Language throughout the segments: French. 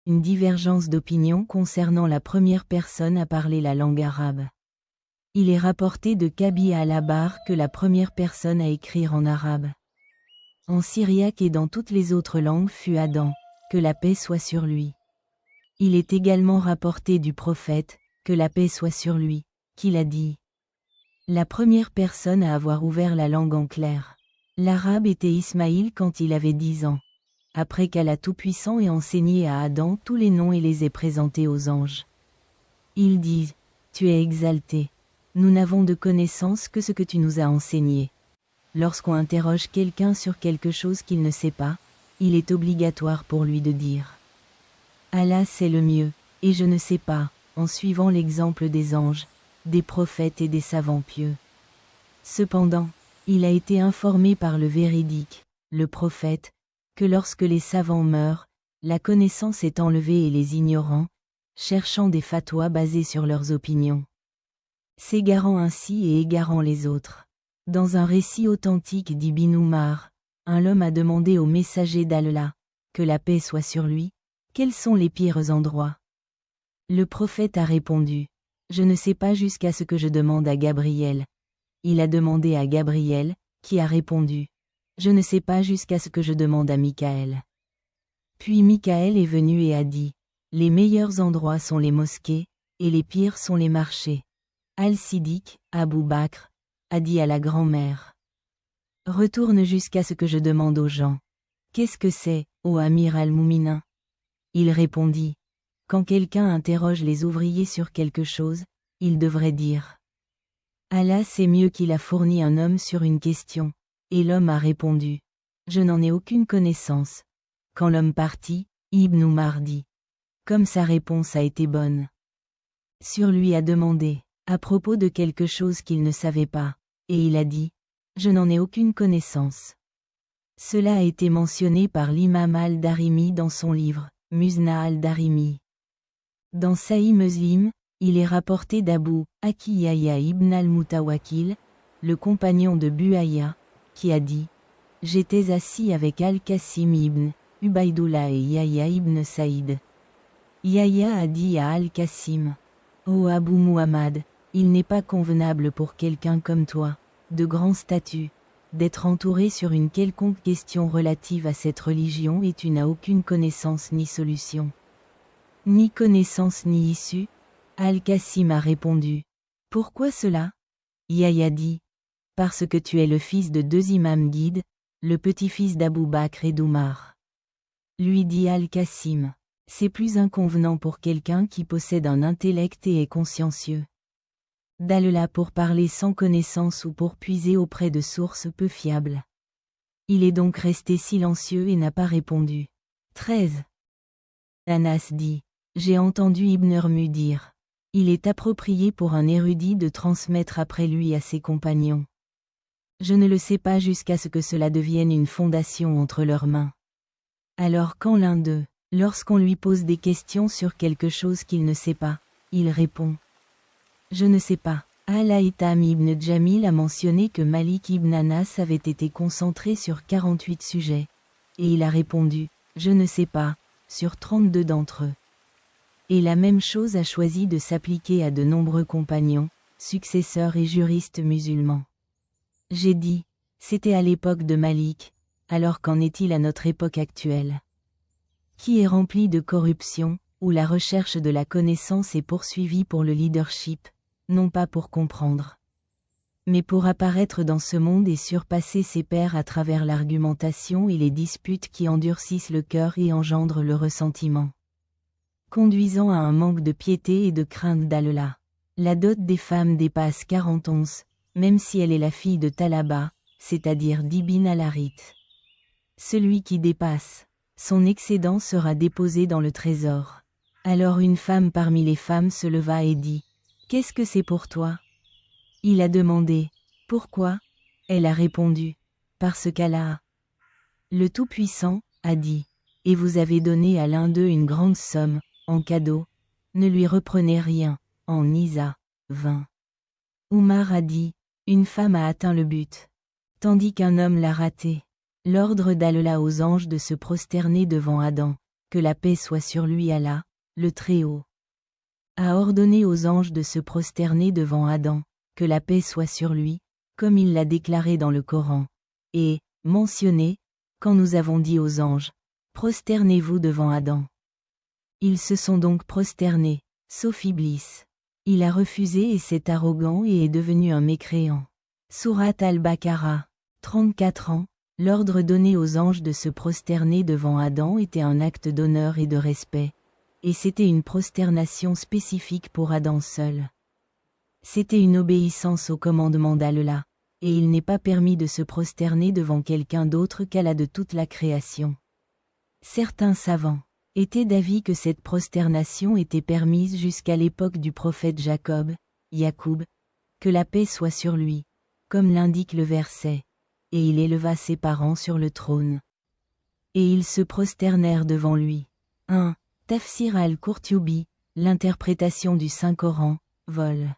une divergence d'opinion concernant la première personne à parler la langue arabe. Il est rapporté de Kabi al-Abar que la première personne à écrire en arabe, en syriaque et dans toutes les autres langues fut Adam, que la paix soit sur lui. Il est également rapporté du prophète, que la paix soit sur lui, qu'il a dit. La première personne à avoir ouvert la langue en clair. L'arabe était Ismaïl quand il avait 10 ans. Après qu'Allah Tout-Puissant ait enseigné à Adam tous les noms et les ait présentés aux anges. Ils disent, tu es exalté. Nous n'avons de connaissance que ce que tu nous as enseigné. Lorsqu'on interroge quelqu'un sur quelque chose qu'il ne sait pas, il est obligatoire pour lui de dire. Allah sait le mieux, et je ne sais pas, en suivant l'exemple des anges, des prophètes et des savants pieux. Cependant, il a été informé par le véridique, le prophète, que lorsque les savants meurent, la connaissance est enlevée et les ignorants, cherchant des fatwas basés sur leurs opinions, s'égarant ainsi et égarant les autres. Dans un récit authentique d'Ibn Umar, un homme a demandé au messager d'Allah, que la paix soit sur lui, quels sont les pires endroits? Le prophète a répondu, je ne sais pas jusqu'à ce que je demande à Gabriel. Il a demandé à Gabriel, qui a répondu, je ne sais pas jusqu'à ce que je demande à Michaël. Puis Michaël est venu et a dit, les meilleurs endroits sont les mosquées, et les pires sont les marchés. Al-Siddiq, Abou Bakr, a dit à la grand-mère. Retourne jusqu'à ce que je demande aux gens. Qu'est-ce que c'est, ô Amir al-Mouminin? Il répondit. Quand quelqu'un interroge les ouvriers sur quelque chose, il devrait dire. Allah sait mieux qu'il a fourni un homme sur une question. Et l'homme a répondu. Je n'en ai aucune connaissance. Quand l'homme partit, Ibn Umar dit. Comme sa réponse a été bonne. Sur lui a demandé, à propos de quelque chose qu'il ne savait pas, et il a dit. Je n'en ai aucune connaissance. Cela a été mentionné par l'imam al-Darimi dans son livre, Musna al-Darimi. Dans Sahih Muslim, il est rapporté d'Abu Akiyaya ibn al-Mutawakil, le compagnon de Buhaya, qui a dit « J'étais assis avec Al-Qasim ibn Ubaydullah et Yahya ibn Saïd. Yahya a dit à Al-Qasim « Ô Abu Muhammad, il n'est pas convenable pour quelqu'un comme toi, de grand statut, d'être entouré sur une quelconque question relative à cette religion et tu n'as aucune connaissance ni solution. Ni connaissance ni issue ?» Al-Qasim a répondu. « Pourquoi cela ?» Yahya dit. « Parce que tu es le fils de 2 imams guides, le petit-fils d'Abou Bakr et d'Oumar. » Lui dit Al-Qasim. « C'est plus inconvenant pour quelqu'un qui possède un intellect et est consciencieux. D'Allah pour parler sans connaissance ou pour puiser auprès de sources peu fiables. » Il est donc resté silencieux et n'a pas répondu. 13. Anas dit. J'ai entendu Ibn Urmu dire. Il est approprié pour un érudit de transmettre après lui à ses compagnons. Je ne le sais pas jusqu'à ce que cela devienne une fondation entre leurs mains. Alors quand l'un d'eux, lorsqu'on lui pose des questions sur quelque chose qu'il ne sait pas, il répond. Je ne sais pas. Al-Haytham ibn Jamil a mentionné que Malik ibn Anas avait été concentré sur 48 sujets. Et il a répondu, je ne sais pas, sur 32 d'entre eux. Et la même chose a choisi de s'appliquer à de nombreux compagnons, successeurs et juristes musulmans. J'ai dit, c'était à l'époque de Malik, alors qu'en est-il à notre époque actuelle? Qui est rempli de corruption, où la recherche de la connaissance est poursuivie pour le leadership, non pas pour comprendre, mais pour apparaître dans ce monde et surpasser ses pairs à travers l'argumentation et les disputes qui endurcissent le cœur et engendrent le ressentiment, conduisant à un manque de piété et de crainte d'Allah. La dot des femmes dépasse 40 onces, même si elle est la fille de Talaba, c'est-à-dire d'Ibn al-Harith. Celui qui dépasse, son excédent sera déposé dans le trésor. Alors une femme parmi les femmes se leva et dit, « Qu'est-ce que c'est pour toi ?» Il a demandé, « Pourquoi ?» Elle a répondu, « Parce qu'Allah, le Tout-Puissant, a dit, et vous avez donné à l'un d'eux une grande somme, en cadeau, ne lui reprenez rien, en Isa 20. Oumar a dit, une femme a atteint le but, tandis qu'un homme l'a raté. L'ordre d'Allah aux anges de se prosterner devant Adam, que la paix soit sur lui. Allah, le Très-Haut, a ordonné aux anges de se prosterner devant Adam, que la paix soit sur lui, comme il l'a déclaré dans le Coran. Et, mentionné, quand nous avons dit aux anges, prosternez-vous devant Adam. Ils se sont donc prosternés, sauf Iblis. Il a refusé et s'est arrogant et est devenu un mécréant. Sourate Al-Baqarah, 34 ans, l'ordre donné aux anges de se prosterner devant Adam était un acte d'honneur et de respect. Et c'était une prosternation spécifique pour Adam seul. C'était une obéissance au commandement d'Allah, et il n'est pas permis de se prosterner devant quelqu'un d'autre qu'Allah de toute la création. Certains savants étaient d'avis que cette prosternation était permise jusqu'à l'époque du prophète Jacob, Yacoub, que la paix soit sur lui, comme l'indique le verset, et il éleva ses parents sur le trône. Et ils se prosternèrent devant lui. 1. Tafsir al-Qurtubi, l'interprétation du Saint-Coran, vol.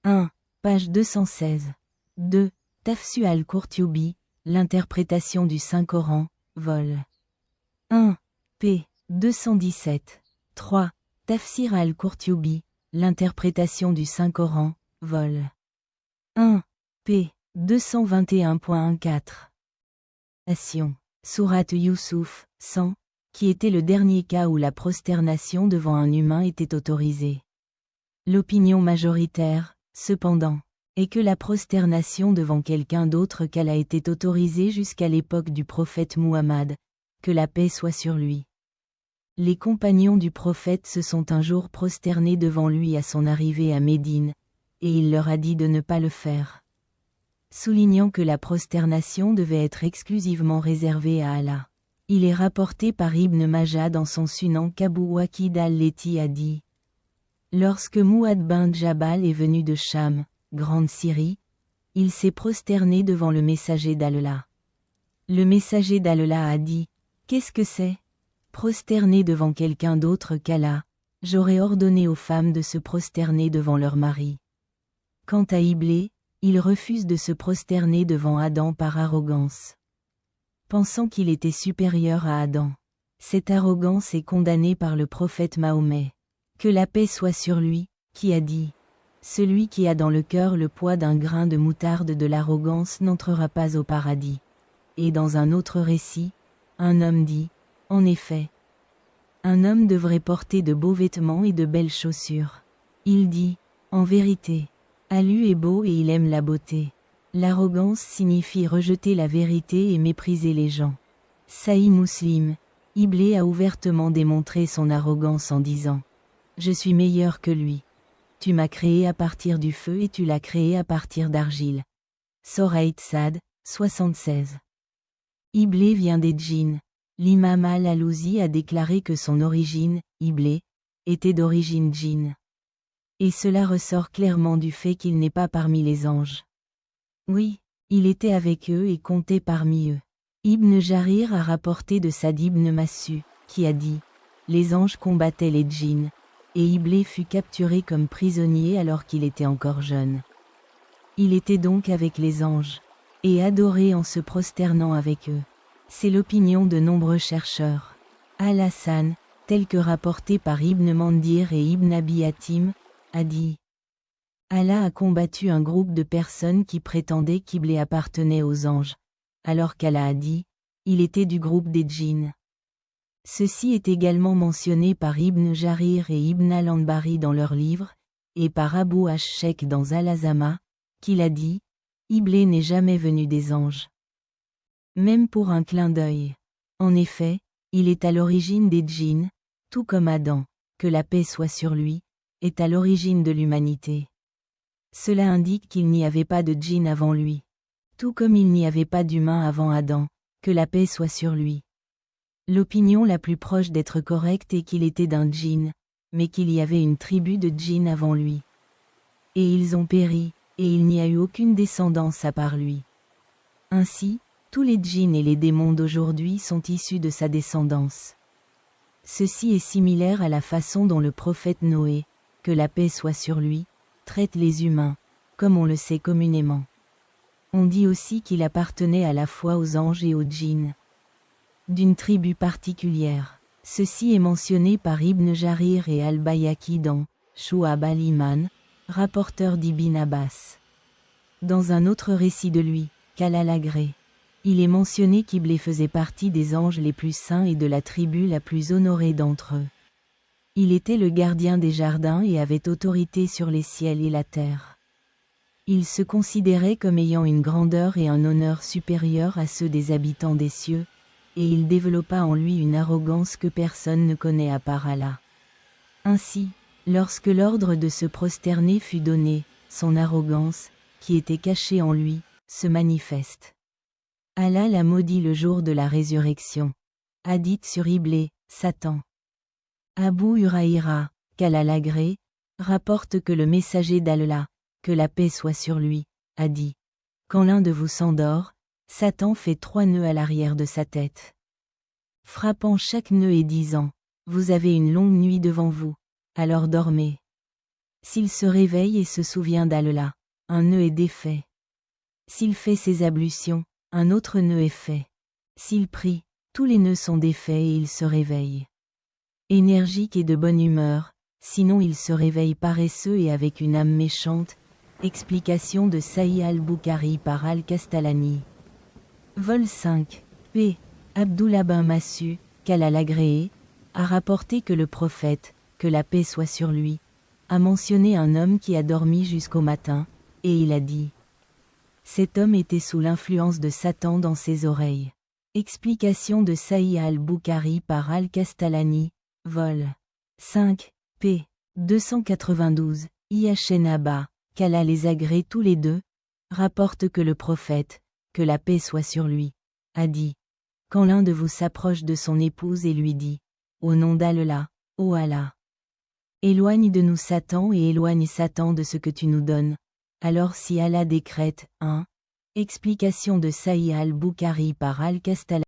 1. Page 216. 2. Tafsir al-Qurtubi, l'interprétation du Saint-Coran, vol. 1. p. 217. 3. Tafsir al-Qurtubi, l'interprétation du Saint-Coran, vol. 1. p. 221.14. Sourate Youssouf, 100, qui était le dernier cas où la prosternation devant un humain était autorisée. L'opinion majoritaire, cependant, est que la prosternation devant quelqu'un d'autre qu'Allah était autorisée jusqu'à l'époque du prophète Muhammad, que la paix soit sur lui. Les compagnons du prophète se sont un jour prosternés devant lui à son arrivée à Médine, et il leur a dit de ne pas le faire, soulignant que la prosternation devait être exclusivement réservée à Allah. Il est rapporté par Ibn Majah dans son Sunan qu'Abu Waqid al-Laythi a dit: lorsque Mu'adh bin Jabal est venu de Cham, grande Syrie, il s'est prosterné devant le messager d'Allah. Le messager d'Allah a dit: qu'est-ce que c'est? Prosterner devant quelqu'un d'autre qu'Allah, j'aurais ordonné aux femmes de se prosterner devant leur mari. Quant à Iblé, il refuse de se prosterner devant Adam par arrogance, pensant qu'il était supérieur à Adam. Cette arrogance est condamnée par le prophète Mahomet, que la paix soit sur lui, qui a dit: celui qui a dans le cœur le poids d'un grain de moutarde de l'arrogance n'entrera pas au paradis. Et dans un autre récit, un homme dit: en effet, un homme devrait porter de beaux vêtements et de belles chaussures. Il dit: en vérité, Allah est beau et il aime la beauté. L'arrogance signifie rejeter la vérité et mépriser les gens. Sahih Muslim, Iblé a ouvertement démontré son arrogance en disant: je suis meilleur que lui. Tu m'as créé à partir du feu et tu l'as créé à partir d'argile. Sourate Sad, 76. Iblé vient des djinns. L'imam al-Alouzi a déclaré que son origine, Iblé, était d'origine djinn. Et cela ressort clairement du fait qu'il n'est pas parmi les anges. Oui, il était avec eux et comptait parmi eux. Ibn Jarir a rapporté de Sad ibn Massu, qui a dit: les anges combattaient les djinns, et Iblé fut capturé comme prisonnier alors qu'il était encore jeune. Il était donc avec les anges, et adoré en se prosternant avec eux. C'est l'opinion de nombreux chercheurs. Al-Hassan, tel que rapporté par Ibn Mandir et Ibn Abi Hatim, a dit: Allah a combattu un groupe de personnes qui prétendaient qu'Iblé appartenait aux anges, alors qu'Allah a dit: il était du groupe des djinns. Ceci est également mentionné par Ibn Jarir et Ibn al-Anbari dans leurs livres, et par Abu Ash-Sheikh dans Al-Azama, qu'il a dit: Iblé n'est jamais venu des anges. Même pour un clin d'œil. En effet, il est à l'origine des djinns, tout comme Adam, que la paix soit sur lui, est à l'origine de l'humanité. Cela indique qu'il n'y avait pas de djinn avant lui. Tout comme il n'y avait pas d'humain avant Adam, que la paix soit sur lui. L'opinion la plus proche d'être correcte est qu'il était d'un djinn, mais qu'il y avait une tribu de djinns avant lui. Et ils ont péri, et il n'y a eu aucune descendance à part lui. Ainsi, tous les djinns et les démons d'aujourd'hui sont issus de sa descendance. Ceci est similaire à la façon dont le prophète Noé, que la paix soit sur lui, traite les humains, comme on le sait communément. On dit aussi qu'il appartenait à la fois aux anges et aux djinns, d'une tribu particulière. Ceci est mentionné par Ibn Jarir et Al-Bayhaqi dans Shu'ab al-Iman, rapporteur d'Ibn Abbas. Dans un autre récit de lui, qu'Al-Agré, il est mentionné qu'Iblé faisait partie des anges les plus saints et de la tribu la plus honorée d'entre eux. Il était le gardien des jardins et avait autorité sur les ciels et la terre. Il se considérait comme ayant une grandeur et un honneur supérieurs à ceux des habitants des cieux, et il développa en lui une arrogance que personne ne connaît à part Allah. Ainsi, lorsque l'ordre de se prosterner fut donné, son arrogance, qui était cachée en lui, se manifeste. Allah l'a maudit le jour de la résurrection. Hadith sur Iblé, Satan. Abu Huraïra, qu'Allah l'agrée, rapporte que le messager d'Allah, que la paix soit sur lui, a dit: quand l'un de vous s'endort, Satan fait 3 nœuds à l'arrière de sa tête, frappant chaque nœud et disant: vous avez une longue nuit devant vous, alors dormez. S'il se réveille et se souvient d'Allah, un nœud est défait. S'il fait ses ablutions, un autre nœud est fait. S'il prie, tous les nœuds sont défaits et il se réveille énergique et de bonne humeur, sinon il se réveille paresseux et avec une âme méchante. Explication de Sahih al-Bukhari par Al-Kastalani. Vol 5. P. Abdullah bin Mas'ud, qu'Allah l'agréé, a rapporté que le prophète, que la paix soit sur lui, a mentionné un homme qui a dormi jusqu'au matin, et il a dit: cet homme était sous l'influence de Satan dans ses oreilles. Explication de Sahih al-Bukhari par Al-Kastalani. Vol 5. P. 292. Abba, qu'Allah les agrée tous les deux, rapporte que le prophète, que la paix soit sur lui, a dit: quand l'un de vous s'approche de son épouse et lui dit: au nom d'Allah, ô Allah, éloigne de nous Satan et éloigne Satan de ce que tu nous donnes, alors si Allah décrète 1. Explication de Sahih al-Bukhari par Al-Kastalani.